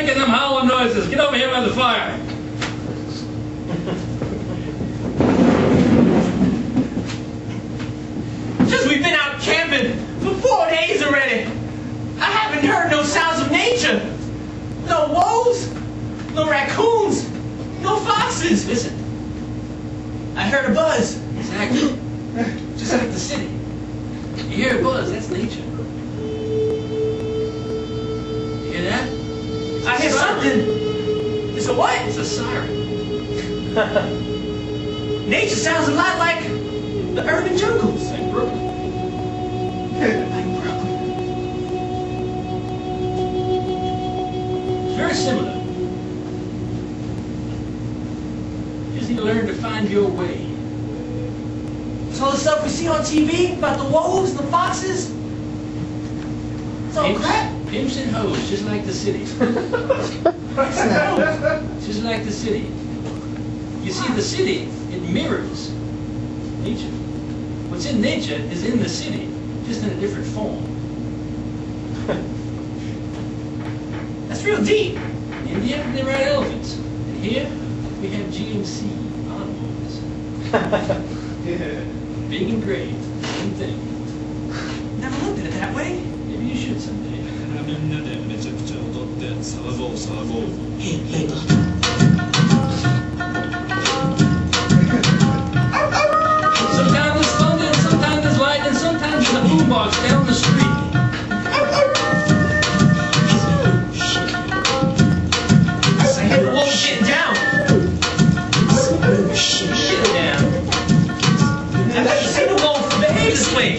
making them hollow noises? Get over here by the fire. Since we've been out camping for 4 days already, I haven't heard no sounds of nature. No wolves, no raccoons, no foxes. Listen. I heard a buzz. Exactly. Just like the city. You hear a buzz, that's nature. You hear that? I hear something. It's a what? It's a siren. Nature sounds a lot like the urban jungles. Like Brooklyn. Like Brooklyn. It's very similar. You just need to learn to find your way. So all the stuff we see on TV about the wolves, the foxes, it's all crap. Pimps and hoes, just like the city. Just like the city. You see, the city, it mirrors nature. What's in nature is in the city, just in a different form. That's real deep. In India, they ride elephants. And here, we have GMC lawnmowers. Big and gray, same thing. Never looked at it that way. Maybe you should someday. みんなでめちゃくちゃ踊って騒ごう騒ごう Hey, hey. Sometimes there's thunder, and sometimes there's light, and sometimes there's a boombox down the street. I hear the wolves getting down. Shit down. I've never seen a wolf behave this way.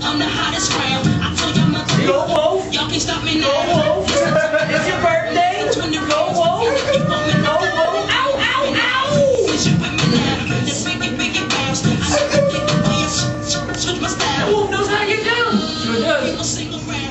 I'm the hottest round. I tell your mother, Go wolf. y'all can't stop me Go now. wolf. It's your birthday. Go wolf. Go wolf. Ow, ow, ow. Since you with me now, the biggie bounce. I never get the way I switch my That style. wolf knows how to get down. Sure does. People sing around.